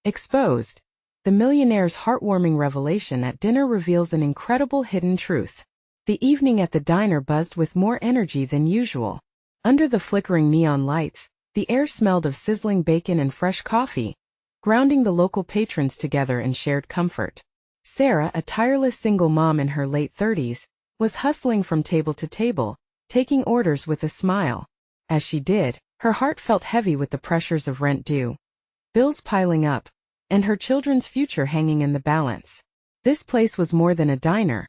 Exposed. The Millionaire's heartwarming revelation at dinner reveals an incredible hidden truth. The evening at the diner buzzed with more energy than usual. Under the flickering neon lights, the air smelled of sizzling bacon and fresh coffee, grounding the local patrons together in shared comfort. Sarah, a tireless single mom in her late 30s, was hustling from table to table, taking orders with a smile. As she did, her heart felt heavy with the pressures of rent due, bills piling up, and her children's future hanging in the balance. This place was more than a diner.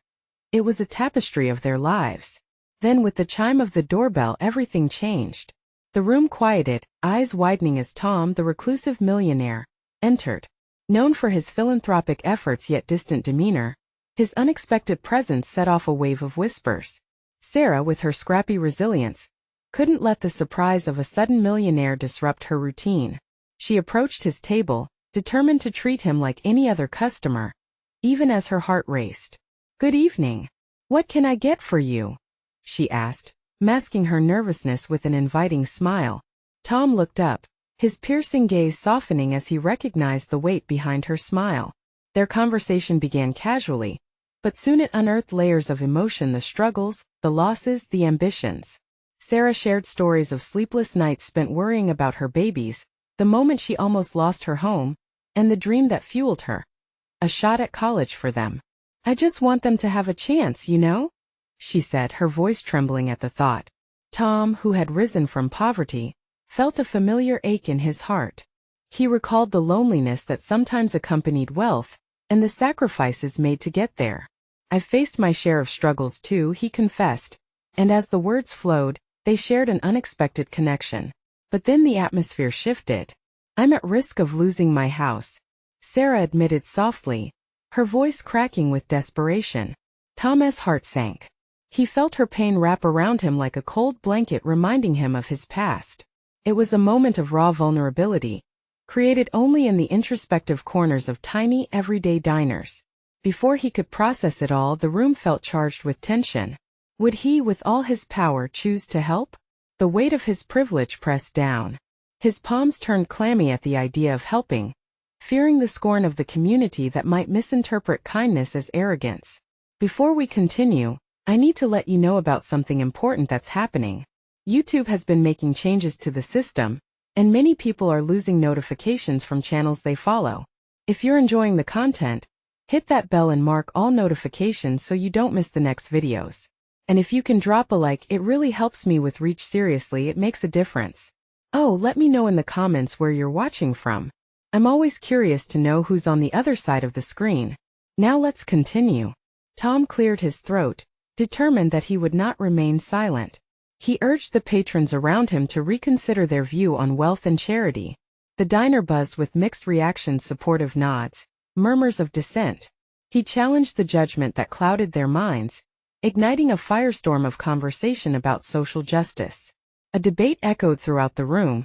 It was a tapestry of their lives. Then with the chime of the doorbell everything changed. The room quieted, eyes widening as Tom, the reclusive millionaire, entered. Known for his philanthropic efforts yet distant demeanor, his unexpected presence set off a wave of whispers. Sarah, with her scrappy resilience, couldn't let the surprise of a sudden millionaire disrupt her routine. She approached his table, determined to treat him like any other customer, even as her heart raced. "Good evening. What can I get for you?" she asked, masking her nervousness with an inviting smile. Tom looked up, his piercing gaze softening as he recognized the weight behind her smile. Their conversation began casually, but soon it unearthed layers of emotion: the struggles, the losses, the ambitions. Sarah shared stories of sleepless nights spent worrying about her babies, the moment she almost lost her home, and the dream that fueled her. A shot at college for them. "I just want them to have a chance, you know?" she said, her voice trembling at the thought. Tom, who had risen from poverty, felt a familiar ache in his heart. He recalled the loneliness that sometimes accompanied wealth, and the sacrifices made to get there. "I've faced my share of struggles too," he confessed, and as the words flowed, they shared an unexpected connection. But then the atmosphere shifted. "I'm at risk of losing my house," Sarah admitted softly, her voice cracking with desperation. Tom's heart sank. He felt her pain wrap around him like a cold blanket, reminding him of his past. It was a moment of raw vulnerability, created only in the introspective corners of tiny, everyday diners. Before he could process it all, the room felt charged with tension. Would he, with all his power, choose to help? The weight of his privilege pressed down. His palms turned clammy at the idea of helping, fearing the scorn of the community that might misinterpret kindness as arrogance. "Before we continue, I need to let you know about something important that's happening. YouTube has been making changes to the system, and many people are losing notifications from channels they follow. If you're enjoying the content, hit that bell and mark all notifications so you don't miss the next videos. And if you can drop a like, it really helps me with reach. Seriously, it makes a difference. Oh, let me know in the comments where you're watching from. I'm always curious to know who's on the other side of the screen. Now let's continue." Tom cleared his throat, determined that he would not remain silent. He urged the patrons around him to reconsider their view on wealth and charity. The diner buzzed with mixed reactions: supportive nods, murmurs of dissent. He challenged the judgment that clouded their minds, igniting a firestorm of conversation about social justice. A debate echoed throughout the room,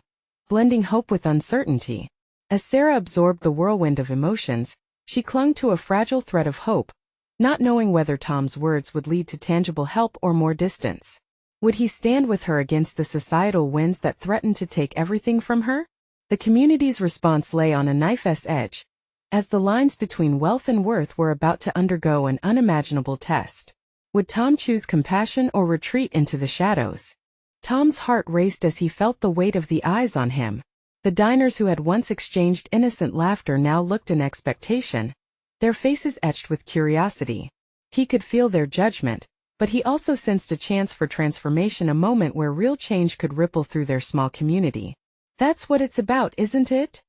blending hope with uncertainty. As Sarah absorbed the whirlwind of emotions, she clung to a fragile thread of hope, not knowing whether Tom's words would lead to tangible help or more distance. Would he stand with her against the societal winds that threatened to take everything from her? The community's response lay on a knife's edge, as the lines between wealth and worth were about to undergo an unimaginable test. Would Tom choose compassion or retreat into the shadows? Tom's heart raced as he felt the weight of the eyes on him. The diners who had once exchanged innocent laughter now looked in expectation, their faces etched with curiosity. He could feel their judgment, but he also sensed a chance for transformation, a moment where real change could ripple through their small community. "That's what it's about, isn't it?"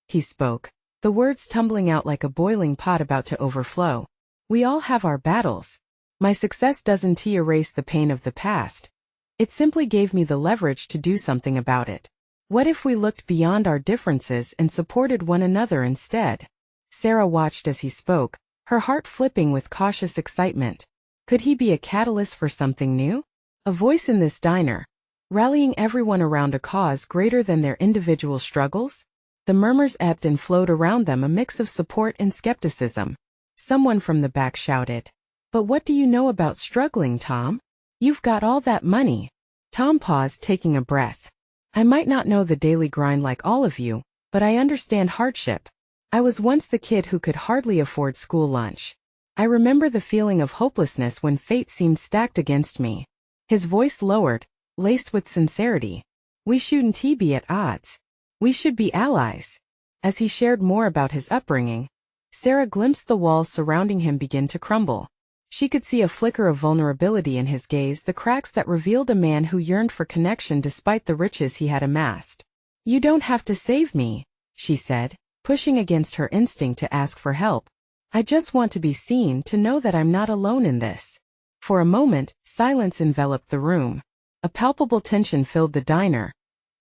he spoke, the words tumbling out like a boiling pot about to overflow. "We all have our battles. My success doesn't erase the pain of the past. It simply gave me the leverage to do something about it. What if we looked beyond our differences and supported one another instead?" Sarah watched as he spoke, her heart flipping with cautious excitement. Could he be a catalyst for something new? A voice in this diner, rallying everyone around a cause greater than their individual struggles? The murmurs ebbed and flowed around them, a mix of support and skepticism. Someone from the back shouted, "But what do you know about struggling, Tom? You've got all that money." Tom paused, taking a breath. "I might not know the daily grind like all of you, but I understand hardship. I was once the kid who could hardly afford school lunch. I remember the feeling of hopelessness when fate seemed stacked against me. His voice lowered, laced with sincerity. We shouldn't be at odds. We should be allies. As he shared more about his upbringing, Sarah glimpsed the walls surrounding him begin to crumble. She could see a flicker of vulnerability in his gaze, the cracks that revealed a man who yearned for connection despite the riches he had amassed. "You don't have to save me," she said, pushing against her instinct to ask for help. "I just want to be seen, to know that I'm not alone in this." For a moment, silence enveloped the room. A palpable tension filled the diner,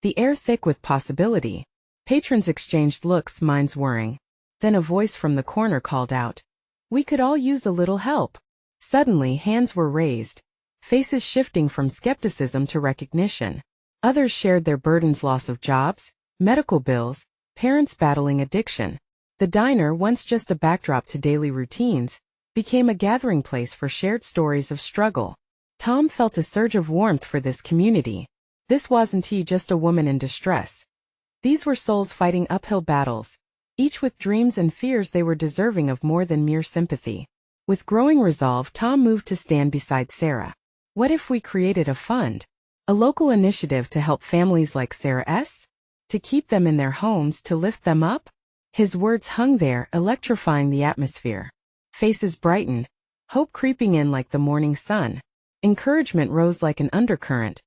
the air thick with possibility. Patrons exchanged looks, minds whirring. Then a voice from the corner called out, "We could all use a little help." Suddenly, hands were raised, faces shifting from skepticism to recognition. Others shared their burdens: loss of jobs, medical bills, parents battling addiction. The diner, once just a backdrop to daily routines, became a gathering place for shared stories of struggle. Tom felt a surge of warmth for this community. This wasn't just a woman in distress. These were souls fighting uphill battles, each with dreams and fears they were deserving of more than mere sympathy. With growing resolve, Tom moved to stand beside Sarah. What if we created a fund? A local initiative to help families like Sarah's? To keep them in their homes, to lift them up? His words hung there, electrifying the atmosphere. Faces brightened, hope creeping in like the morning sun. Encouragement rose like an undercurrent,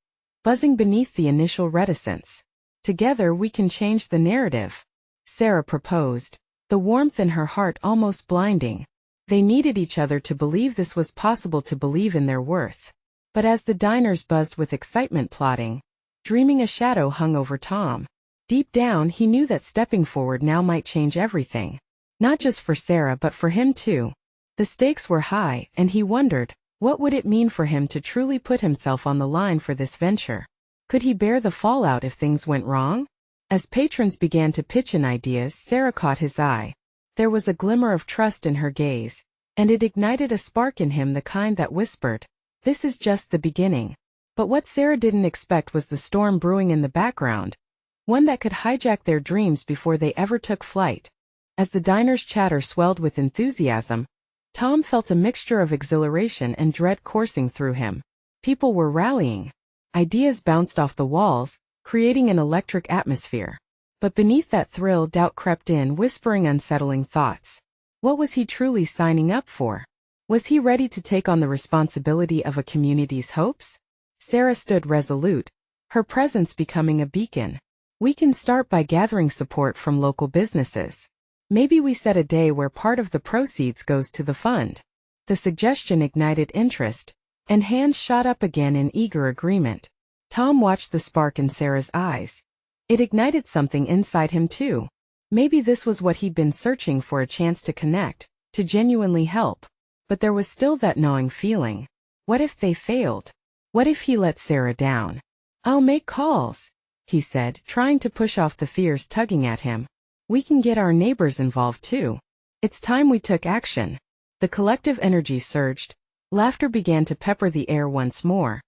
buzzing beneath the initial reticence. "Together we can change the narrative," Sarah proposed, the warmth in her heart almost blinding. They needed each other to believe this was possible, to believe in their worth. But as the diners buzzed with excitement, plotting, dreaming, a shadow hung over Tom. Deep down, he knew that stepping forward now might change everything. Not just for Sarah, but for him too. The stakes were high, and he wondered, what would it mean for him to truly put himself on the line for this venture? Could he bear the fallout if things went wrong? As patrons began to pitch in ideas, Sarah caught his eye. There was a glimmer of trust in her gaze, and it ignited a spark in him, the kind that whispered, "This is just the beginning." But what Sarah didn't expect was the storm brewing in the background, one that could hijack their dreams before they ever took flight. As the diner's chatter swelled with enthusiasm, Tom felt a mixture of exhilaration and dread coursing through him. People were rallying. Ideas bounced off the walls, creating an electric atmosphere. But beneath that thrill, doubt crept in, whispering unsettling thoughts. What was he truly signing up for? Was he ready to take on the responsibility of a community's hopes? Sarah stood resolute, her presence becoming a beacon. "We can start by gathering support from local businesses. Maybe we set a day where part of the proceeds goes to the fund." The suggestion ignited interest, and hands shot up again in eager agreement. Tom watched the spark in Sarah's eyes. It ignited something inside him too. Maybe this was what he'd been searching for, a chance to connect, to genuinely help. But there was still that gnawing feeling. What if they failed? What if he let Sarah down? "I'll make calls," he said, trying to push off the fears tugging at him. "We can get our neighbors involved too. It's time we took action." The collective energy surged. Laughter began to pepper the air once more.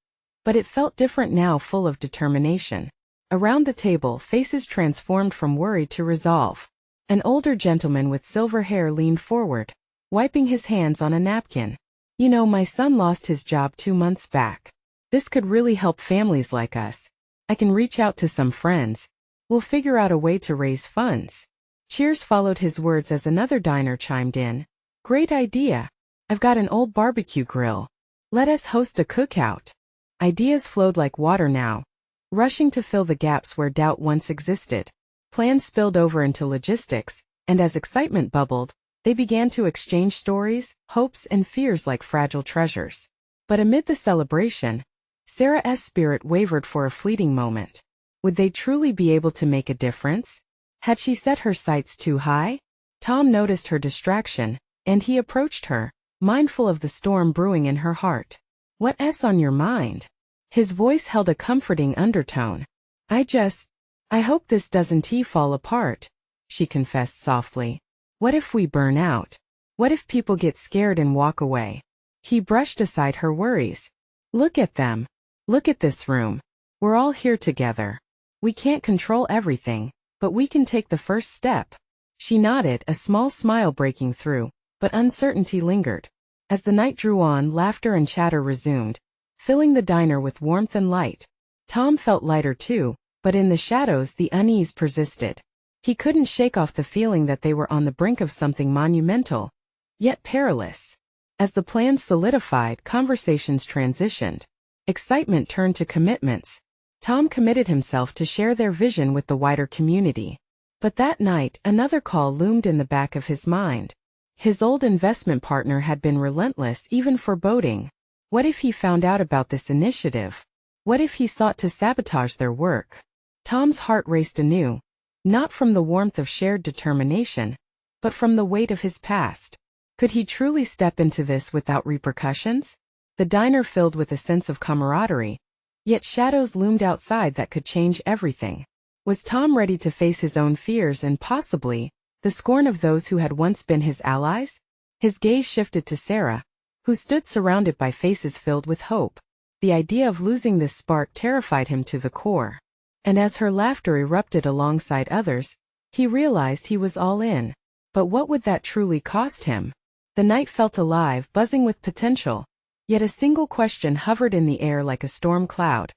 But it felt different now, full of determination. Around the table, faces transformed from worry to resolve. An older gentleman with silver hair leaned forward, wiping his hands on a napkin. "You know, my son lost his job 2 months back. This could really help families like us. I can reach out to some friends. We'll figure out a way to raise funds." Cheers followed his words as another diner chimed in. "Great idea. I've got an old barbecue grill. Let us host a cookout." Ideas flowed like water now, rushing to fill the gaps where doubt once existed. Plans spilled over into logistics, and as excitement bubbled, they began to exchange stories, hopes, and fears like fragile treasures. But amid the celebration, Sarah's spirit wavered for a fleeting moment. Would they truly be able to make a difference? Had she set her sights too high? Tom noticed her distraction, and he approached her, mindful of the storm brewing in her heart. "What's on your mind?" His voice held a comforting undertone. I hope this doesn't fall apart," she confessed softly. "What if we burn out? What if people get scared and walk away?" He brushed aside her worries. "Look at them. Look at this room. We're all here together. We can't control everything, but we can take the first step." She nodded, a small smile breaking through, but uncertainty lingered. As the night drew on, laughter and chatter resumed, filling the diner with warmth and light. Tom felt lighter too, but in the shadows the unease persisted. He couldn't shake off the feeling that they were on the brink of something monumental, yet perilous. As the plans solidified, conversations transitioned. Excitement turned to commitments. Tom committed himself to share their vision with the wider community. But that night, another call loomed in the back of his mind. His old investment partner had been relentless, even foreboding. What if he found out about this initiative? What if he sought to sabotage their work? Tom's heart raced anew, not from the warmth of shared determination, but from the weight of his past. Could he truly step into this without repercussions? The diner filled with a sense of camaraderie, yet shadows loomed outside that could change everything. Was Tom ready to face his own fears and possibly the scorn of those who had once been his allies? His gaze shifted to Sarah, who stood surrounded by faces filled with hope. The idea of losing this spark terrified him to the core. And as her laughter erupted alongside others, he realized he was all in. But what would that truly cost him? The night felt alive, buzzing with potential. Yet a single question hovered in the air like a storm cloud.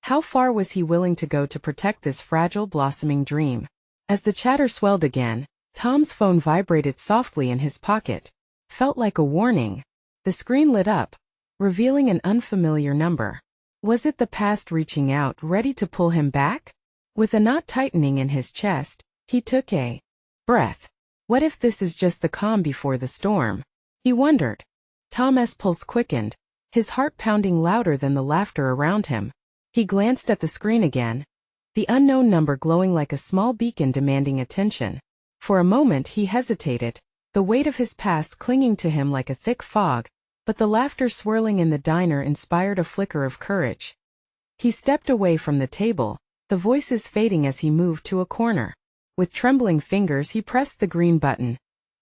How far was he willing to go to protect this fragile, blossoming dream? As the chatter swelled again, Tom's phone vibrated softly in his pocket. Felt like a warning. The screen lit up, revealing an unfamiliar number. Was it the past reaching out, ready to pull him back? With a knot tightening in his chest, he took a breath. What if this is just the calm before the storm? He wondered. Tom's pulse quickened, his heart pounding louder than the laughter around him. He glanced at the screen again, the unknown number glowing like a small beacon demanding attention. For a moment he hesitated, the weight of his past clinging to him like a thick fog, but the laughter swirling in the diner inspired a flicker of courage. He stepped away from the table, the voices fading as he moved to a corner. With trembling fingers he pressed the green button,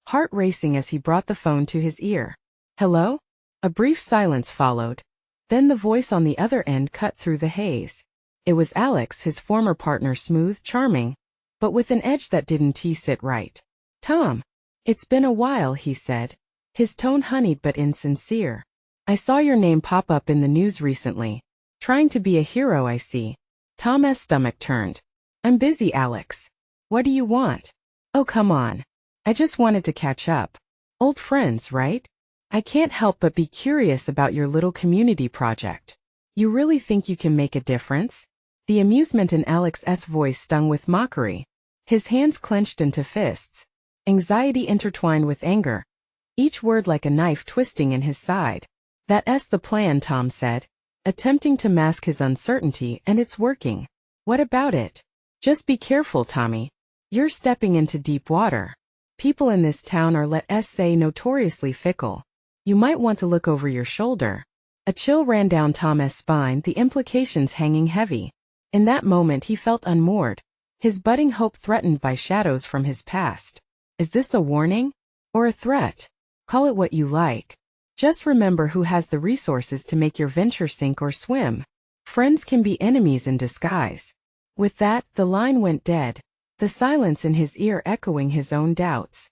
heart racing as he brought the phone to his ear. Hello? A brief silence followed. Then the voice on the other end cut through the haze. It was Alex, his former partner, smooth, charming, but with an edge that didn't sit right. Tom. It's been a while, he said, his tone honeyed but insincere. I saw your name pop up in the news recently. Trying to be a hero, I see. Tom's stomach turned. I'm busy, Alex. What do you want? Oh, come on. I just wanted to catch up. Old friends, right? I can't help but be curious about your little community project. You really think you can make a difference? The amusement in Alex's voice stung with mockery. His hands clenched into fists. Anxiety intertwined with anger, each word like a knife twisting in his side. That's the plan, Tom said, attempting to mask his uncertainty, and it's working. What about it? Just be careful, Tommy. You're stepping into deep water. People in this town are, let's say, notoriously fickle. You might want to look over your shoulder. A chill ran down Tom's spine, the implications hanging heavy. In that moment he felt unmoored, his budding hope threatened by shadows from his past. Is this a warning? Or a threat? Call it what you like. Just remember who has the resources to make your venture sink or swim. Friends can be enemies in disguise. With that, the line went dead, the silence in his ear echoing his own doubts.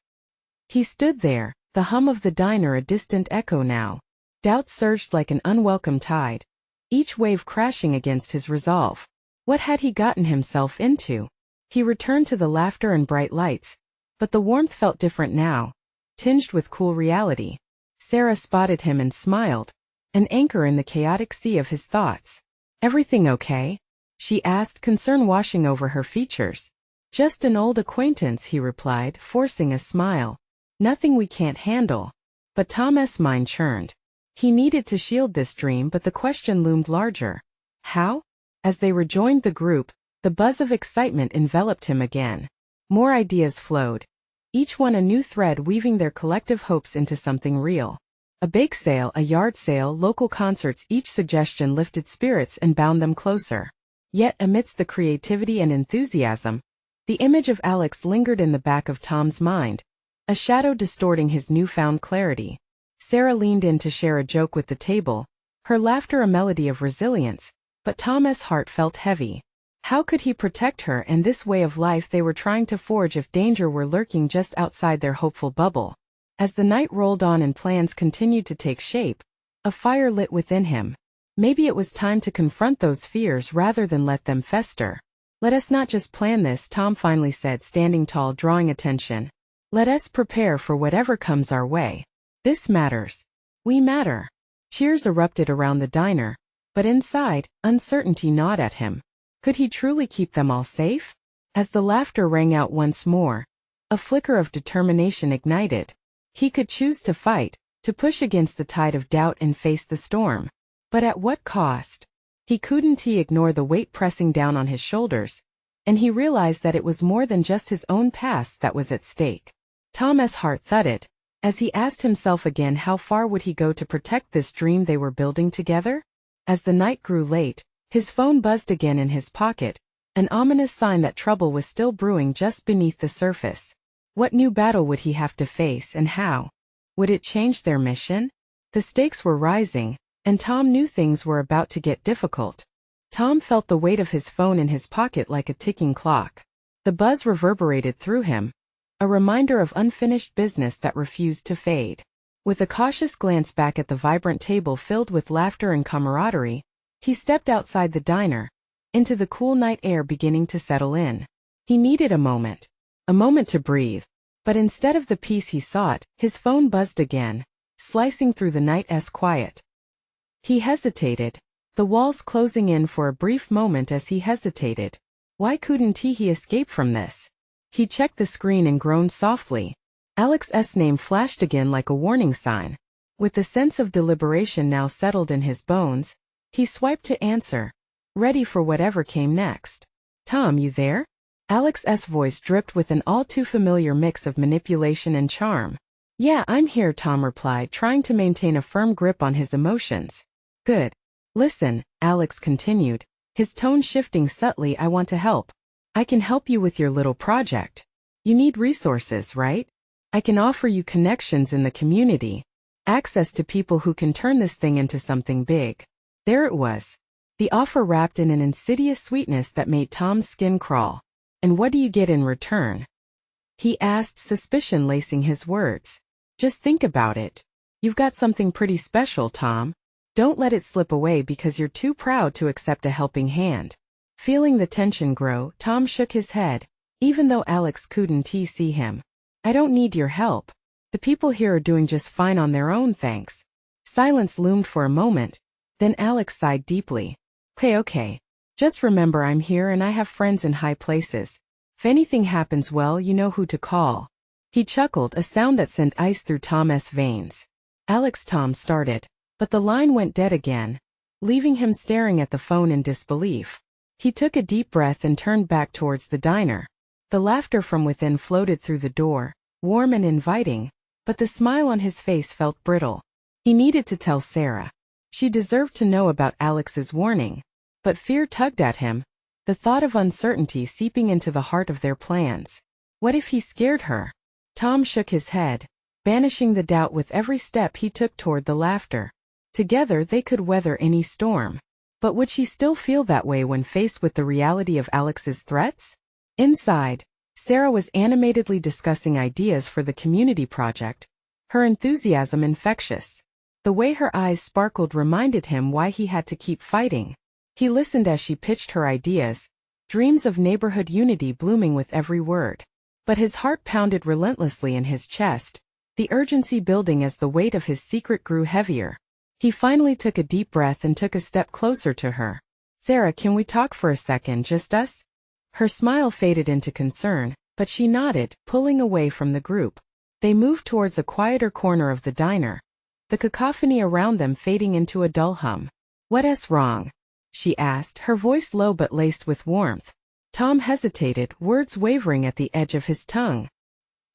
He stood there, the hum of the diner a distant echo now. Doubts surged like an unwelcome tide, each wave crashing against his resolve. What had he gotten himself into? He returned to the laughter and bright lights, but the warmth felt different now, tinged with cool reality. Sarah spotted him and smiled, an anchor in the chaotic sea of his thoughts. Everything okay? She asked, concern washing over her features. Just an old acquaintance, he replied, forcing a smile. Nothing we can't handle. But Tom's mind churned. He needed to shield this dream, but the question loomed larger. How? As they rejoined the group, the buzz of excitement enveloped him again. More ideas flowed, each one a new thread weaving their collective hopes into something real. A bake sale, a yard sale, local concerts, each suggestion lifted spirits and bound them closer. Yet amidst the creativity and enthusiasm, the image of Alex lingered in the back of Tom's mind, a shadow distorting his newfound clarity. Sarah leaned in to share a joke with the table, her laughter a melody of resilience, but Tom's heart felt heavy. How could he protect her and this way of life they were trying to forge if danger were lurking just outside their hopeful bubble? As the night rolled on and plans continued to take shape, a fire lit within him. Maybe it was time to confront those fears rather than let them fester. Let us not just plan this, Tom finally said, standing tall, drawing attention. Let us prepare for whatever comes our way. This matters. We matter. Cheers erupted around the diner, but inside, uncertainty gnawed at him. Could he truly keep them all safe? As the laughter rang out once more, a flicker of determination ignited. He could choose to fight, to push against the tide of doubt and face the storm. But at what cost? He couldn't ignore the weight pressing down on his shoulders, and he realized that it was more than just his own past that was at stake. Tom's heart thudded, as he asked himself again how far would he go to protect this dream they were building together? As the night grew late, his phone buzzed again in his pocket, an ominous sign that trouble was still brewing just beneath the surface. What new battle would he have to face and how? Would it change their mission? The stakes were rising, and Tom knew things were about to get difficult. Tom felt the weight of his phone in his pocket like a ticking clock. The buzz reverberated through him, a reminder of unfinished business that refused to fade. With a cautious glance back at the vibrant table filled with laughter and camaraderie, he stepped outside the diner, into the cool night air beginning to settle in. He needed a moment to breathe. But instead of the peace he sought, his phone buzzed again, slicing through the night's quiet. He hesitated, the walls closing in for a brief moment as he hesitated. Why couldn't he escape from this? He checked the screen and groaned softly. Alex's name flashed again like a warning sign. With the sense of deliberation now settled in his bones, he swiped to answer, ready for whatever came next. Tom, you there? Alex's voice dripped with an all-too-familiar mix of manipulation and charm. Yeah, I'm here, Tom replied, trying to maintain a firm grip on his emotions. Good. Listen, Alex continued, his tone shifting subtly. I want to help. I can help you with your little project. You need resources, right? I can offer you connections in the community, access to people who can turn this thing into something big. There it was. The offer wrapped in an insidious sweetness that made Tom's skin crawl. And what do you get in return? He asked, suspicion lacing his words. Just think about it. You've got something pretty special, Tom. Don't let it slip away because you're too proud to accept a helping hand. Feeling the tension grow, Tom shook his head, even though Alex couldn't see him. I don't need your help. The people here are doing just fine on their own, thanks. Silence loomed for a moment, then Alex sighed deeply. Okay. Just remember I'm here and I have friends in high places. If anything happens, well, you know who to call. He chuckled, a sound that sent ice through Tom's veins. Tom started, but the line went dead again, leaving him staring at the phone in disbelief. He took a deep breath and turned back towards the diner. The laughter from within floated through the door, warm and inviting, but the smile on his face felt brittle. He needed to tell Sarah. She deserved to know about Alex's warning. But fear tugged at him, the thought of uncertainty seeping into the heart of their plans. What if he scared her? Tom shook his head, banishing the doubt with every step he took toward the laughter. Together they could weather any storm. But would she still feel that way when faced with the reality of Alex's threats? Inside, Sarah was animatedly discussing ideas for the community project, her enthusiasm infectious. The way her eyes sparkled reminded him why he had to keep fighting. He listened as she pitched her ideas, dreams of neighborhood unity blooming with every word. But his heart pounded relentlessly in his chest, the urgency building as the weight of his secret grew heavier. He finally took a deep breath and took a step closer to her. Sarah, can we talk for a second, just us? Her smile faded into concern, but she nodded, pulling away from the group. They moved towards a quieter corner of the diner, the cacophony around them fading into a dull hum. What's wrong? She asked, her voice low but laced with warmth. Tom hesitated, words wavering at the edge of his tongue.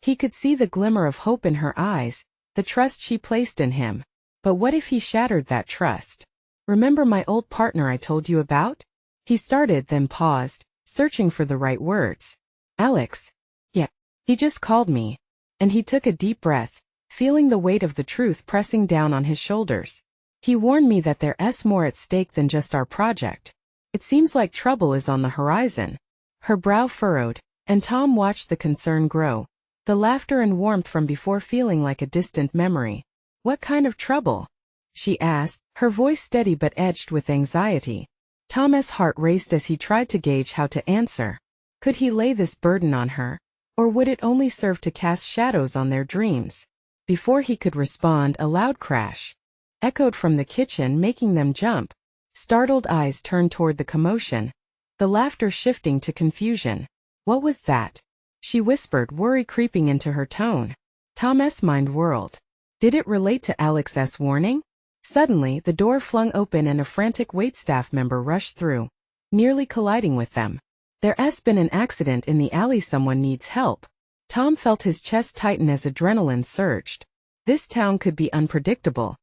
He could see the glimmer of hope in her eyes, the trust she placed in him. But what if he shattered that trust? Remember my old partner I told you about? He started, then paused, searching for the right words. Alex. Yeah. He just called me. And he took a deep breath, feeling the weight of the truth pressing down on his shoulders. He warned me that there's more at stake than just our project. It seems like trouble is on the horizon. Her brow furrowed, and Tom watched the concern grow, the laughter and warmth from before feeling like a distant memory. What kind of trouble? She asked, her voice steady but edged with anxiety. Tom's heart raced as he tried to gauge how to answer. Could he lay this burden on her? Or would it only serve to cast shadows on their dreams? Before he could respond, a loud crash echoed from the kitchen, making them jump. Startled eyes turned toward the commotion, the laughter shifting to confusion. What was that? She whispered, worry creeping into her tone. Tom's mind whirled. Did it relate to Alex's warning? Suddenly, the door flung open and a frantic waitstaff member rushed through, nearly colliding with them. There's been an accident in the alley, someone needs help. Tom felt his chest tighten as adrenaline surged. This town could be unpredictable,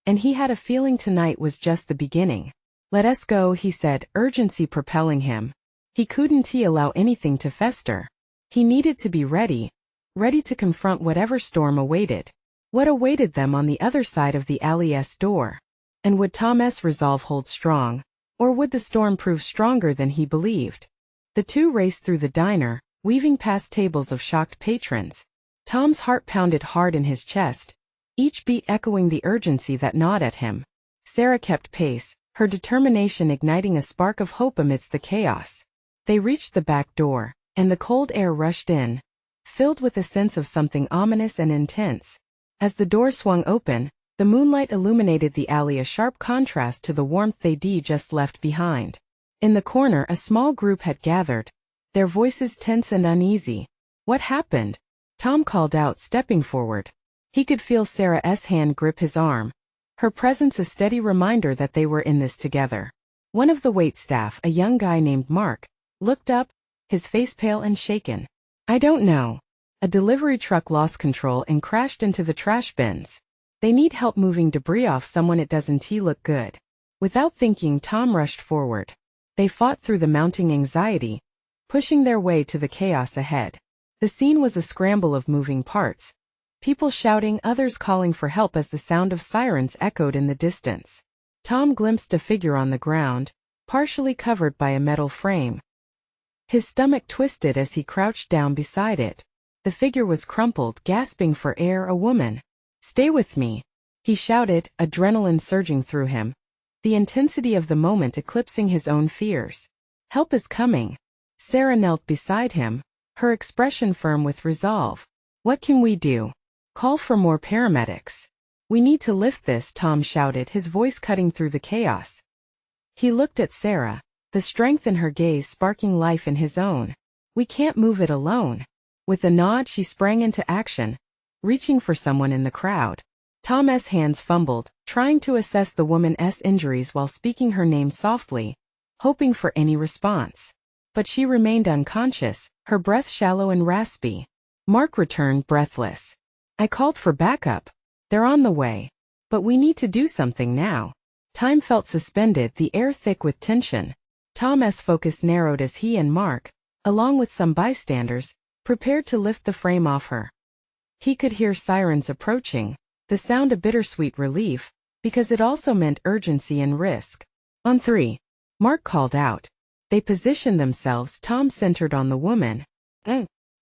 and he had a feeling tonight was just the beginning. Let us go, he said, urgency propelling him. He couldn't allow anything to fester. He needed to be ready to confront whatever storm awaited. What awaited them on the other side of the alley's door? And would Tom's resolve hold strong, or would the storm prove stronger than he believed? The two raced through the diner, weaving past tables of shocked patrons. Tom's heart pounded hard in his chest, each beat echoing the urgency that gnawed at him. Sarah kept pace, her determination igniting a spark of hope amidst the chaos. They reached the back door, and the cold air rushed in, filled with a sense of something ominous and intense. As the door swung open, the moonlight illuminated the alley, a sharp contrast to the warmth they'd just left behind. In the corner, a small group had gathered, their voices tense and uneasy. What happened? Tom called out, stepping forward. He could feel Sarah's hand grip his arm, her presence a steady reminder that they were in this together. One of the waitstaff, a young guy named Mark, looked up, his face pale and shaken. I don't know. A delivery truck lost control and crashed into the trash bins. They need help moving debris off someone. It doesn't look good. Without thinking, Tom rushed forward. They fought through the mounting anxiety, pushing their way to the chaos ahead. The scene was a scramble of moving parts. People shouting, others calling for help as the sound of sirens echoed in the distance. Tom glimpsed a figure on the ground, partially covered by a metal frame. His stomach twisted as he crouched down beside it. The figure was crumpled, gasping for air, a woman. Stay with me, he shouted, adrenaline surging through him, the intensity of the moment eclipsing his own fears. Help is coming. Sarah knelt beside him, her expression firm with resolve. What can we do? Call for more paramedics. We need to lift this, Tom shouted, his voice cutting through the chaos. He looked at Sarah, the strength in her gaze sparking life in his own. We can't move it alone. With a nod, she sprang into action, reaching for someone in the crowd. Tom's hands fumbled, trying to assess the woman's injuries while speaking her name softly, hoping for any response. But she remained unconscious, her breath shallow and raspy. Mark returned, breathless. I called for backup. They're on the way. But we need to do something now. Time felt suspended, the air thick with tension. Tom's focus narrowed as he and Mark, along with some bystanders, prepared to lift the frame off her. He could hear sirens approaching, the sound a bittersweet relief, because it also meant urgency and risk. On three, Mark called out. They positioned themselves, Tom centered on the woman.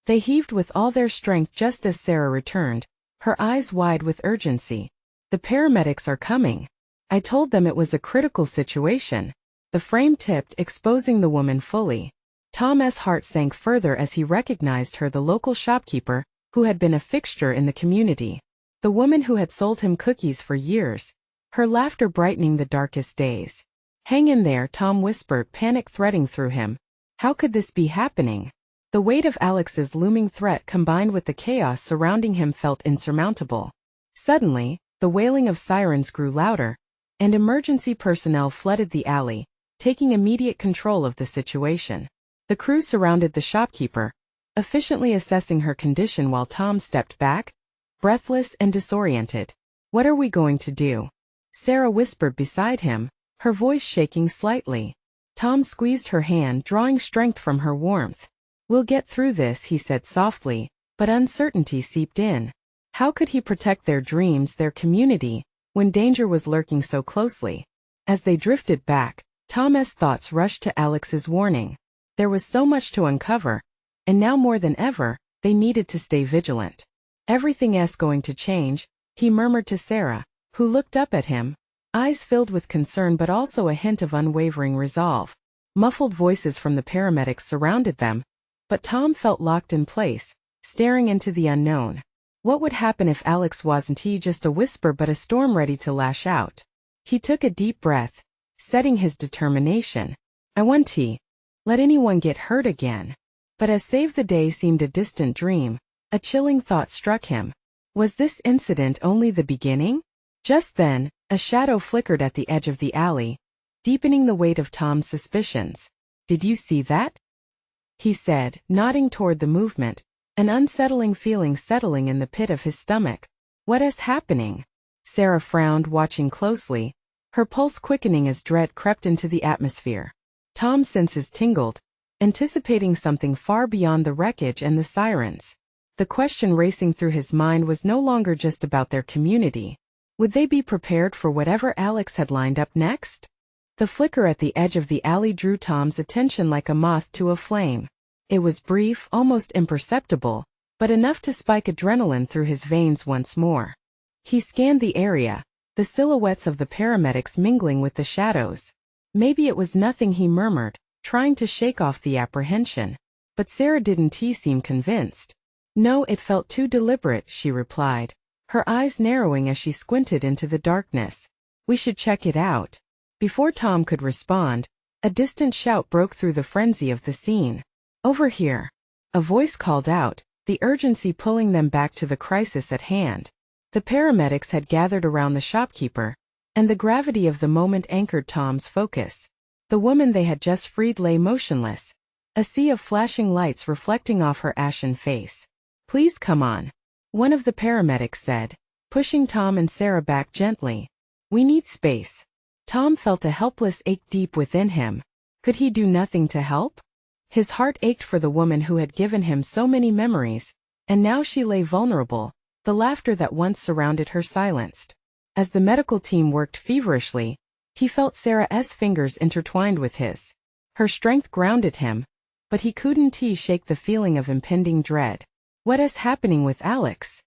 They heaved with all their strength just as Sarah returned, her eyes wide with urgency. The paramedics are coming. I told them it was a critical situation. The frame tipped, exposing the woman fully. Tom's heart sank further as he recognized her, the local shopkeeper, who had been a fixture in the community. The woman who had sold him cookies for years, her laughter brightening the darkest days. Hang in there, Tom whispered, panic threading through him. How could this be happening? The weight of Alex's looming threat combined with the chaos surrounding him felt insurmountable. Suddenly, the wailing of sirens grew louder, and emergency personnel flooded the alley, taking immediate control of the situation. The crew surrounded the shopkeeper, efficiently assessing her condition while Tom stepped back, breathless and disoriented. What are we going to do? Sarah whispered beside him, her voice shaking slightly. Tom squeezed her hand, drawing strength from her warmth. We'll get through this, he said softly, but uncertainty seeped in. How could he protect their dreams, their community, when danger was lurking so closely? As they drifted back, Tom's thoughts rushed to Alex's warning. There was so much to uncover, and now more than ever, they needed to stay vigilant. Everything's going to change, he murmured to Sarah, who looked up at him, eyes filled with concern but also a hint of unwavering resolve. Muffled voices from the paramedics surrounded them, but Tom felt locked in place, staring into the unknown. What would happen if Alex wasn't just a whisper but a storm ready to lash out? He took a deep breath, setting his determination. I won't let anyone get hurt again. But as save the day seemed a distant dream, a chilling thought struck him. Was this incident only the beginning? Just then, a shadow flickered at the edge of the alley, deepening the weight of Tom's suspicions. Did you see that? He said, nodding toward the movement, an unsettling feeling settling in the pit of his stomach. What is happening? Sarah frowned, watching closely, her pulse quickening as dread crept into the atmosphere. Tom's senses tingled, anticipating something far beyond the wreckage and the sirens. The question racing through his mind was no longer just about their community. Would they be prepared for whatever Alex had lined up next? The flicker at the edge of the alley drew Tom's attention like a moth to a flame. It was brief, almost imperceptible, but enough to spike adrenaline through his veins once more. He scanned the area, the silhouettes of the paramedics mingling with the shadows. Maybe it was nothing, he murmured, trying to shake off the apprehension. But Sarah didn't seem convinced. No, it felt too deliberate, she replied, her eyes narrowing as she squinted into the darkness. We should check it out. Before Tom could respond, a distant shout broke through the frenzy of the scene. Over here. A voice called out, the urgency pulling them back to the crisis at hand. The paramedics had gathered around the shopkeeper, and the gravity of the moment anchored Tom's focus. The woman they had just freed lay motionless, a sea of flashing lights reflecting off her ashen face. Please come on, one of the paramedics said, pushing Tom and Sarah back gently. We need space. Tom felt a helpless ache deep within him. Could he do nothing to help? His heart ached for the woman who had given him so many memories, and now she lay vulnerable, the laughter that once surrounded her silenced. As the medical team worked feverishly, he felt Sarah's fingers intertwined with his. Her strength grounded him, but he couldn't shake the feeling of impending dread. What is happening with Alex?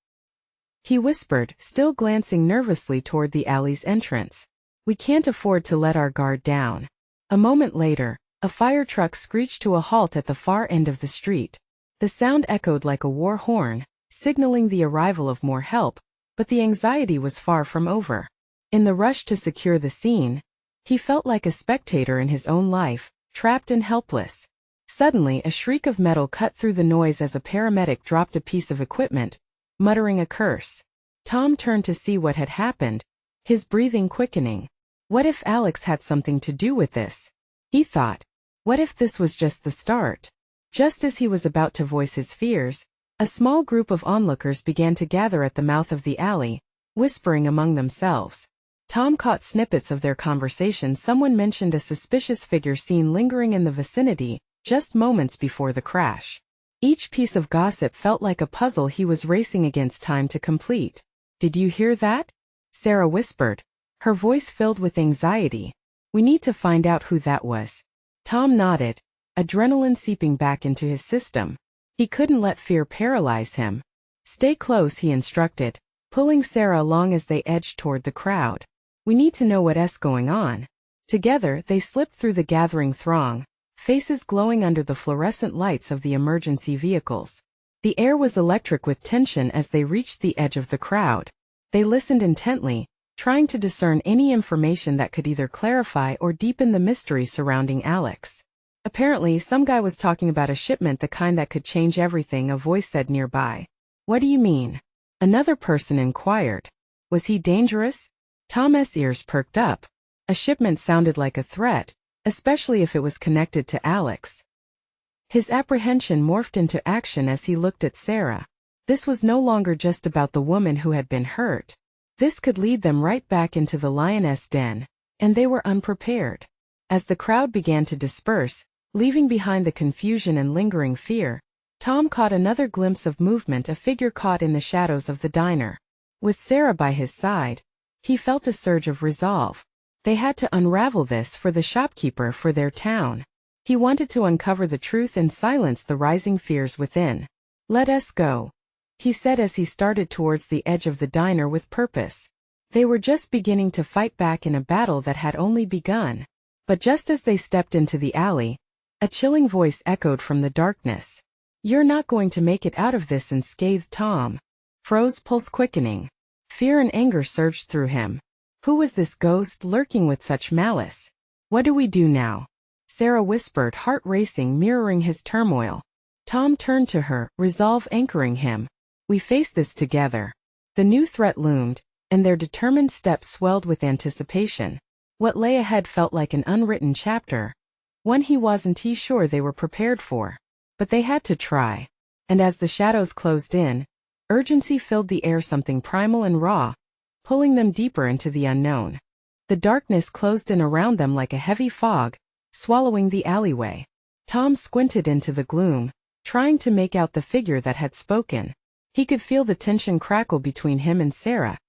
He whispered, still glancing nervously toward the alley's entrance. We can't afford to let our guard down. A moment later, a fire truck screeched to a halt at the far end of the street. The sound echoed like a war horn, signaling the arrival of more help, but the anxiety was far from over. In the rush to secure the scene, he felt like a spectator in his own life, trapped and helpless. Suddenly, a shriek of metal cut through the noise as a paramedic dropped a piece of equipment, muttering a curse. Tom turned to see what had happened, his breathing quickening. What if Alex had something to do with this? He thought. What if this was just the start? Just as he was about to voice his fears, a small group of onlookers began to gather at the mouth of the alley, whispering among themselves. Tom caught snippets of their conversation. Someone mentioned a suspicious figure seen lingering in the vicinity, just moments before the crash. Each piece of gossip felt like a puzzle he was racing against time to complete. Did you hear that? Sarah whispered, her voice filled with anxiety. We need to find out who that was. Tom nodded, adrenaline seeping back into his system. He couldn't let fear paralyze him. Stay close, he instructed, pulling Sarah along as they edged toward the crowd. We need to know what's going on. Together, they slipped through the gathering throng, faces glowing under the fluorescent lights of the emergency vehicles. The air was electric with tension as they reached the edge of the crowd. They listened intently, trying to discern any information that could either clarify or deepen the mystery surrounding Alex. Apparently, some guy was talking about a shipment, the kind that could change everything, a voice said nearby. What do you mean? Another person inquired. Was he dangerous? Tom's ears perked up. A shipment sounded like a threat, especially if it was connected to Alex. His apprehension morphed into action as he looked at Sarah. This was no longer just about the woman who had been hurt. This could lead them right back into the lioness den, and they were unprepared. As the crowd began to disperse, leaving behind the confusion and lingering fear, Tom caught another glimpse of movement, a figure caught in the shadows of the diner. With Sarah by his side, he felt a surge of resolve. They had to unravel this for the shopkeeper for their town. He wanted to uncover the truth and silence the rising fears within. "Let us go," he said as he started towards the edge of the diner with purpose. They were just beginning to fight back in a battle that had only begun. But just as they stepped into the alley, a chilling voice echoed from the darkness. "You're not going to make it out of this unscathed." Tom froze, pulse quickening. Fear and anger surged through him. Who was this ghost lurking with such malice? "What do we do now?" Sarah whispered, heart racing, mirroring his turmoil. Tom turned to her, resolve anchoring him. "We face this together." The new threat loomed, and their determined steps swelled with anticipation. What lay ahead felt like an unwritten chapter, one he wasn't sure they were prepared for. But they had to try. And as the shadows closed in, urgency filled the air, something primal and raw, pulling them deeper into the unknown. The darkness closed in around them like a heavy fog, swallowing the alleyway. Tom squinted into the gloom, trying to make out the figure that had spoken. He could feel the tension crackle between him and Sarah,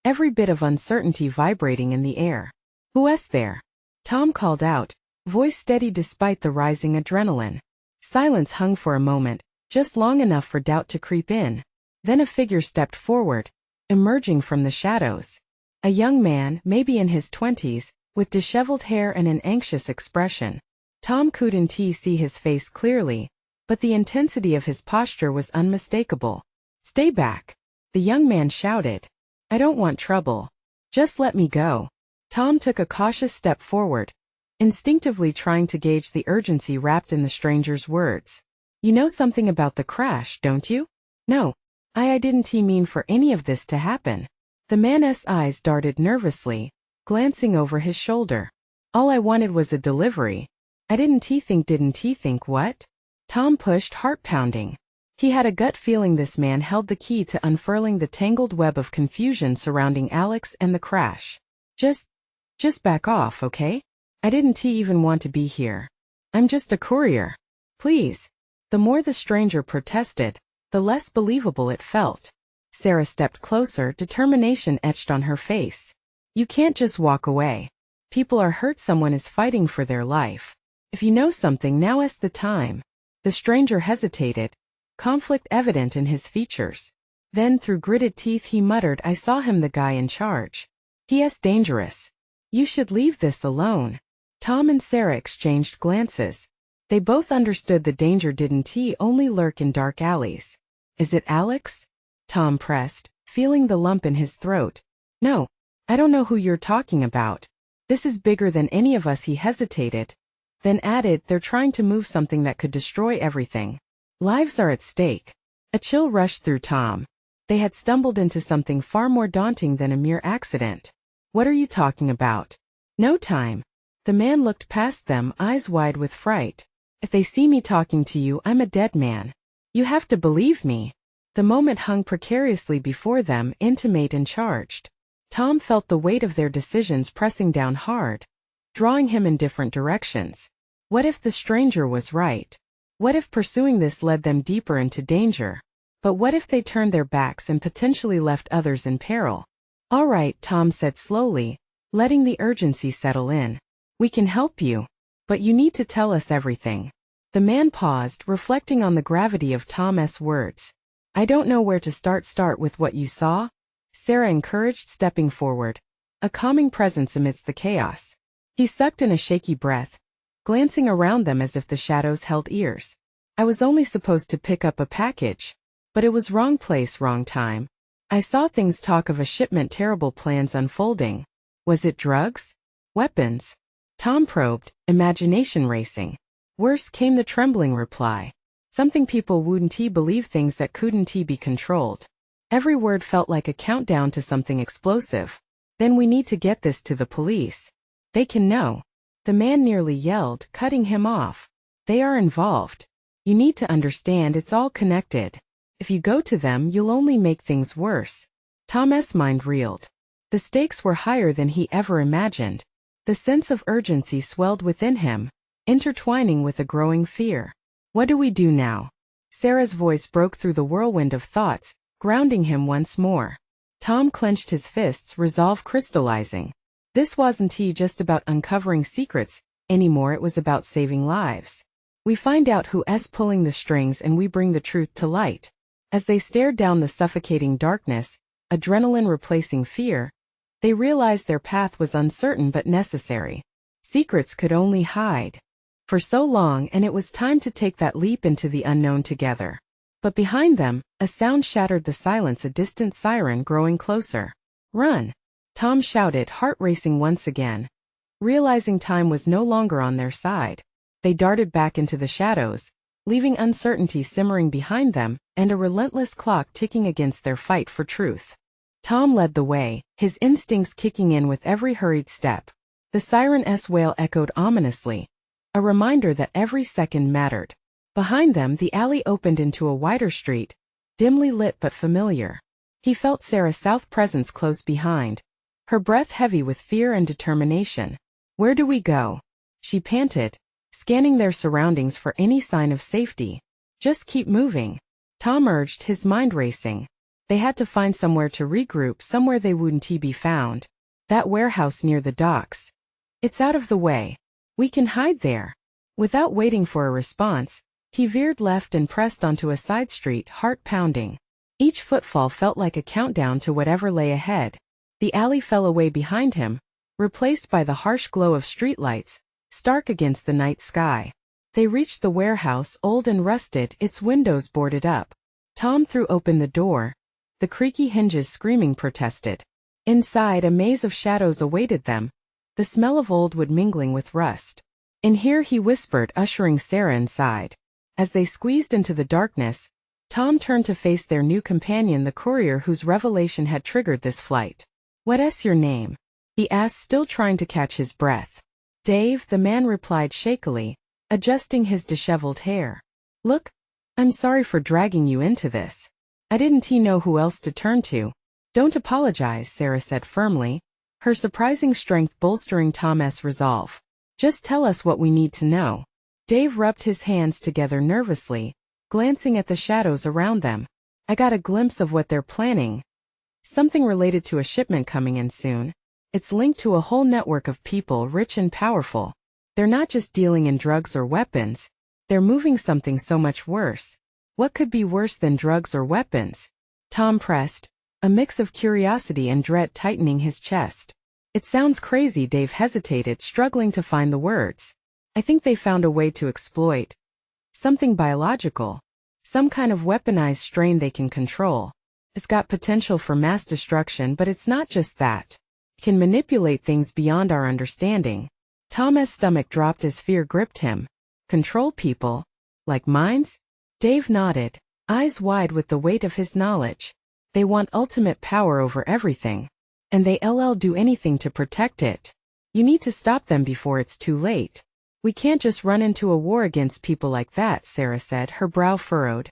every bit of uncertainty vibrating in the air. "Who's there?" Tom called out, voice steady despite the rising adrenaline. Silence hung for a moment, just long enough for doubt to creep in. Then a figure stepped forward, emerging from the shadows. A young man, maybe in his 20s, with disheveled hair and an anxious expression. Tom couldn't see his face clearly, but the intensity of his posture was unmistakable. "Stay back," the young man shouted. "I don't want trouble. Just let me go." Tom took a cautious step forward, instinctively trying to gauge the urgency wrapped in the stranger's words. "You know something about the crash, don't you?" "No. I didn't mean for any of this to happen." The man's eyes darted nervously, glancing over his shoulder. "All I wanted was a delivery. I didn't think what?" Tom pushed, heart pounding. He had a gut feeling this man held the key to unfurling the tangled web of confusion surrounding Alex and the crash. Just back off, okay? I didn't even want to be here. I'm just a courier. Please." The more the stranger protested, the less believable it felt. Sarah stepped closer, determination etched on her face. "You can't just walk away. People are hurt, someone is fighting for their life. If you know something, now is the time." The stranger hesitated, conflict evident in his features. Then through gritted teeth he muttered, "I saw him, the guy in charge. He is dangerous. You should leave this alone." Tom and Sarah exchanged glances. They both understood the danger didn't only lurk in dark alleys. "Is it Alex?" Tom pressed, feeling the lump in his throat. "No, I don't know who you're talking about. This is bigger than any of us." He hesitated, then added, "They're trying to move something that could destroy everything. Lives are at stake." A chill rushed through Tom. They had stumbled into something far more daunting than a mere accident. "What are you talking about?" "No time." The man looked past them, eyes wide with fright. "If they see me talking to you, I'm a dead man. You have to believe me." The moment hung precariously before them, intimate and charged. Tom felt the weight of their decisions pressing down hard, drawing him in different directions. What if the stranger was right? What if pursuing this led them deeper into danger? But what if they turned their backs and potentially left others in peril? "All right," Tom said slowly, letting the urgency settle in. "We can help you. But you need to tell us everything." The man paused, reflecting on the gravity of Tom's words. "I don't know where to start." "Start with what you saw," Sarah encouraged, stepping forward, a calming presence amidst the chaos. He sucked in a shaky breath, glancing around them as if the shadows held ears. "I was only supposed to pick up a package. But it was wrong place, wrong time. I saw things, talk of a shipment, terrible plans unfolding. Was it drugs? Weapons?" Tom probed, imagination racing. Worse came the trembling reply. "Something people wouldn't believe, things that couldn't be controlled." Every word felt like a countdown to something explosive. "Then we need to get this to the police. They can know." The man nearly yelled, cutting him off. "They are involved. You need to understand, it's all connected. If you go to them, you'll only make things worse." Tom's mind reeled. The stakes were higher than he ever imagined. The sense of urgency swelled within him, intertwining with a growing fear. "What do we do now?" Sarah's voice broke through the whirlwind of thoughts, grounding him once more. Tom clenched his fists, resolve crystallizing. This wasn't just about uncovering secrets anymore, it was about saving lives. We find out who's pulling the strings and we bring the truth to light. As they stared down the suffocating darkness, adrenaline replacing fear, they realized their path was uncertain but necessary. Secrets could only hide for so long, and it was time to take that leap into the unknown together. But behind them, a sound shattered the silence, a distant siren growing closer. "Run!" Tom shouted, heart racing once again. Realizing time was no longer on their side, they darted back into the shadows, leaving uncertainty simmering behind them and a relentless clock ticking against their fight for truth. Tom led the way, his instincts kicking in with every hurried step. The siren's wail echoed ominously, a reminder that every second mattered. Behind them, the alley opened into a wider street, dimly lit but familiar. He felt Sarah's South presence close behind, her breath heavy with fear and determination. "Where do we go?" she panted, scanning their surroundings for any sign of safety. "Just keep moving," Tom urged, his mind racing. They had to find somewhere to regroup, somewhere they wouldn't be found. That warehouse near the docks. "It's out of the way. We can hide there." Without waiting for a response, he veered left and pressed onto a side street, heart pounding. Each footfall felt like a countdown to whatever lay ahead. The alley fell away behind him, replaced by the harsh glow of streetlights, stark against the night sky. They reached the warehouse, old and rusted, its windows boarded up. Tom threw open the door, the creaky hinges screaming protested. Inside, a maze of shadows awaited them, the smell of old wood mingling with rust. "In here," he whispered, ushering Sarah inside. As they squeezed into the darkness, Tom turned to face their new companion, the courier whose revelation had triggered this flight. "What's your name?" he asked, still trying to catch his breath. "Dave," the man replied shakily, adjusting his disheveled hair. "Look, I'm sorry for dragging you into this. I didn't know who else to turn to." "Don't apologize," Sarah said firmly, her surprising strength bolstering Tom's resolve. "Just tell us what we need to know." Dave rubbed his hands together nervously, glancing at the shadows around them. "I got a glimpse of what they're planning. Something related to a shipment coming in soon. It's linked to a whole network of people, rich and powerful. They're not just dealing in drugs or weapons. They're moving something so much worse." "What could be worse than drugs or weapons?" Tom pressed, a mix of curiosity and dread tightening his chest. "It sounds crazy," Dave hesitated, struggling to find the words. "I think they found a way to exploit something biological, some kind of weaponized strain they can control. It's got potential for mass destruction, but it's not just that. It can manipulate things beyond our understanding." Tom's stomach dropped as fear gripped him. "Control people? Like minds?" Dave nodded, eyes wide with the weight of his knowledge. "They want ultimate power over everything. And they'll do anything to protect it. You need to stop them before it's too late." "We can't just run into a war against people like that," Sarah said, her brow furrowed.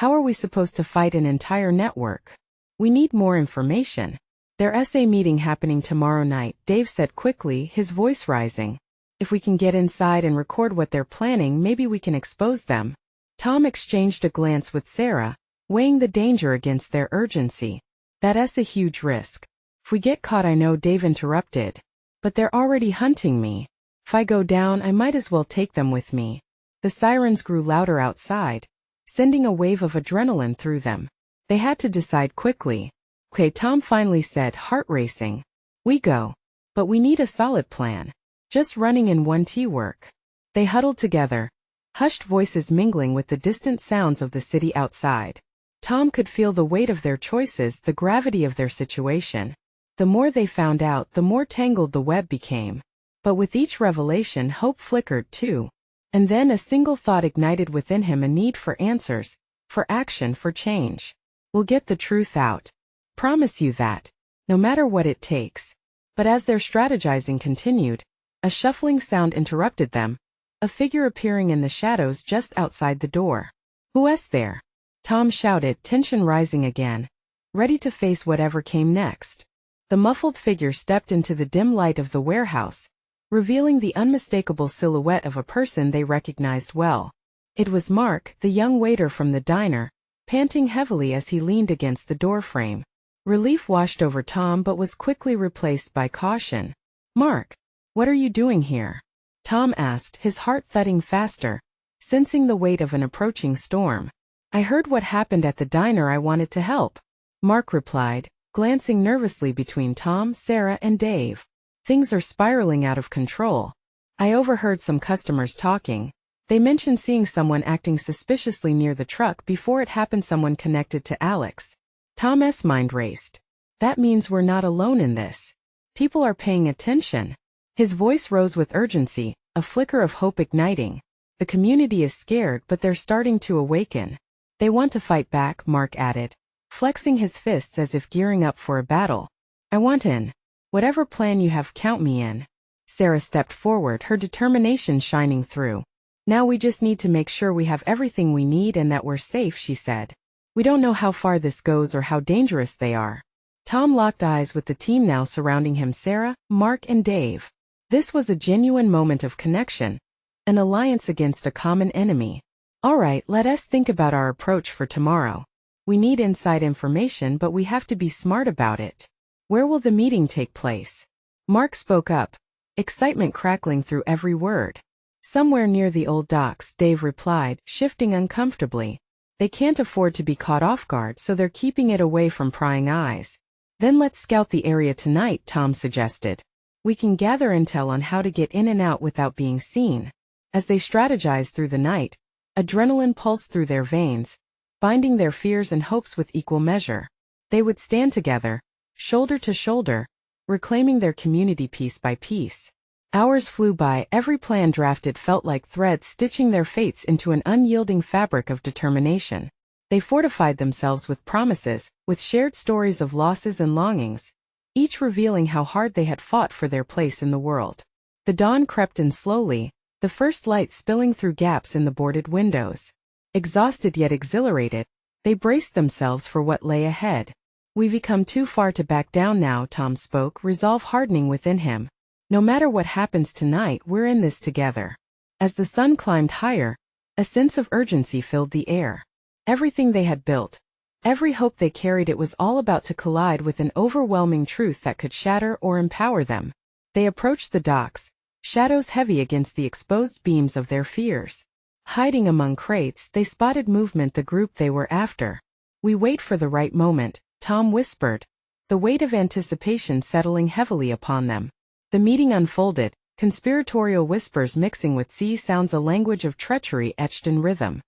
"How are we supposed to fight an entire network? We need more information." "There's a meeting happening tomorrow night," Dave said quickly, his voice rising. "If we can get inside and record what they're planning, maybe we can expose them." Tom exchanged a glance with Sarah, weighing the danger against their urgency. "That's a huge risk. If we get caught," "I know," Dave interrupted. "But they're already hunting me. If I go down, I might as well take them with me." The sirens grew louder outside, sending a wave of adrenaline through them. They had to decide quickly. "Okay," Tom finally said, heart racing. "We go. But we need a solid plan. Just running in one work." They huddled together, hushed voices mingling with the distant sounds of the city outside. Tom could feel the weight of their choices, the gravity of their situation. The more they found out, the more tangled the web became. But with each revelation, hope flickered too. And then a single thought ignited within him, a need for answers, for action, for change. "We'll get the truth out. Promise you that. No matter what it takes." But as their strategizing continued, a shuffling sound interrupted them, a figure appearing in the shadows just outside the door. "Who's there?" Tom shouted, tension rising again, ready to face whatever came next. The muffled figure stepped into the dim light of the warehouse, revealing the unmistakable silhouette of a person they recognized well. It was Mark, the young waiter from the diner, panting heavily as he leaned against the doorframe. Relief washed over Tom but was quickly replaced by caution. "Mark, what are you doing here?" Tom asked, his heart thudding faster, sensing the weight of an approaching storm. "I heard what happened at the diner. I wanted to help," Mark replied, glancing nervously between Tom, Sarah, and Dave. "Things are spiraling out of control. I overheard some customers talking. They mentioned seeing someone acting suspiciously near the truck before it happened, someone connected to Alex." Tom's mind raced. "That means we're not alone in this. People are paying attention." His voice rose with urgency, a flicker of hope igniting. "The community is scared, but they're starting to awaken. They want to fight back," Mark added, flexing his fists as if gearing up for a battle. "I want in. Whatever plan you have, count me in." Sarah stepped forward, her determination shining through. "Now we just need to make sure we have everything we need and that we're safe," she said. "We don't know how far this goes or how dangerous they are." Tom locked eyes with the team now surrounding him, Sarah, Mark, and Dave. This was a genuine moment of connection, an alliance against a common enemy. "All right, let us think about our approach for tomorrow. We need inside information, but we have to be smart about it. Where will the meeting take place?" Mark spoke up, excitement crackling through every word. "Somewhere near the old docks," Dave replied, shifting uncomfortably. "They can't afford to be caught off guard, so they're keeping it away from prying eyes." "Then let's scout the area tonight," Tom suggested. "We can gather intel on how to get in and out without being seen." As they strategized through the night, adrenaline pulsed through their veins, binding their fears and hopes with equal measure. They would stand together, shoulder to shoulder, reclaiming their community piece by piece. Hours flew by, every plan drafted felt like threads stitching their fates into an unyielding fabric of determination. They fortified themselves with promises, with shared stories of losses and longings, each revealing how hard they had fought for their place in the world. The dawn crept in slowly, the first light spilling through gaps in the boarded windows. Exhausted yet exhilarated, they braced themselves for what lay ahead. "We've come too far to back down now," Tom spoke, resolve hardening within him. "No matter what happens tonight, we're in this together." As the sun climbed higher, a sense of urgency filled the air. Everything they had built, every hope they carried, it was all about to collide with an overwhelming truth that could shatter or empower them. They approached the docks, shadows heavy against the exposed beams of their fears. Hiding among crates, they spotted movement, the group they were after. "We wait for the right moment," Tom whispered, the weight of anticipation settling heavily upon them. The meeting unfolded, conspiratorial whispers mixing with sea sounds, a language of treachery etched in rhythm.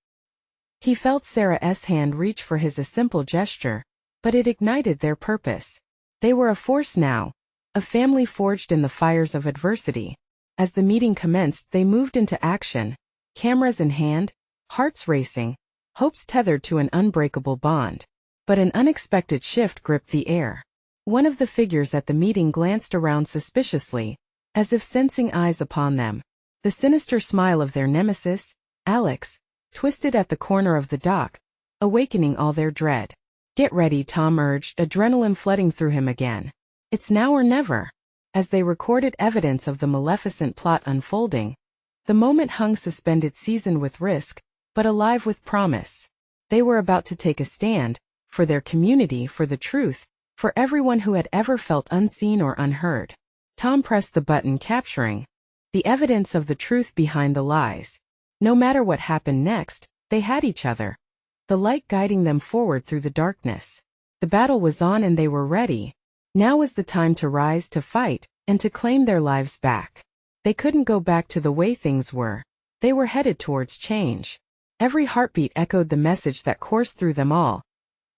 He felt Sarah's hand reach for his, a simple gesture, but it ignited their purpose. They were a force now, a family forged in the fires of adversity. As the meeting commenced, they moved into action, cameras in hand, hearts racing, hopes tethered to an unbreakable bond. But an unexpected shift gripped the air. One of the figures at the meeting glanced around suspiciously, as if sensing eyes upon them. The sinister smile of their nemesis, Alex, twisted at the corner of the dock, awakening all their dread. "Get ready," Tom urged, adrenaline flooding through him again. "It's now or never." As they recorded evidence of the maleficent plot unfolding, the moment hung suspended, seasoned with risk, but alive with promise. They were about to take a stand, for their community, for the truth, for everyone who had ever felt unseen or unheard. Tom pressed the button, capturing the evidence of the truth behind the lies. No matter what happened next, they had each other, the light guiding them forward through the darkness. The battle was on and they were ready. Now was the time to rise, to fight, and to claim their lives back. They couldn't go back to the way things were. They were headed towards change. Every heartbeat echoed the message that coursed through them all.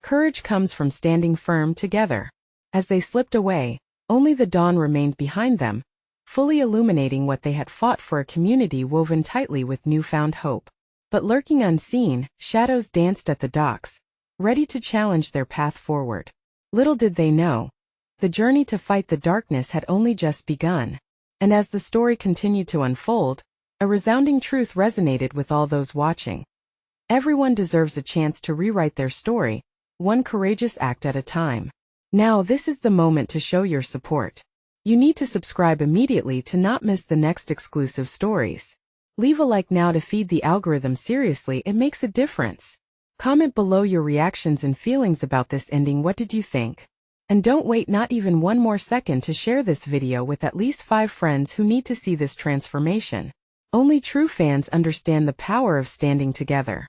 Courage comes from standing firm together. As they slipped away, only the dawn remained behind them, fully illuminating what they had fought for, a community woven tightly with newfound hope. But lurking unseen, shadows danced at the docks, ready to challenge their path forward. Little did they know, the journey to fight the darkness had only just begun. And as the story continued to unfold, a resounding truth resonated with all those watching. Everyone deserves a chance to rewrite their story, one courageous act at a time. Now this is the moment to show your support. You need to subscribe immediately to not miss the next exclusive stories. Leave a like now to feed the algorithm. Seriously, it makes a difference. Comment below your reactions and feelings about this ending. What did you think? And don't wait not even one more second to share this video with at least 5 friends who need to see this transformation. Only true fans understand the power of standing together.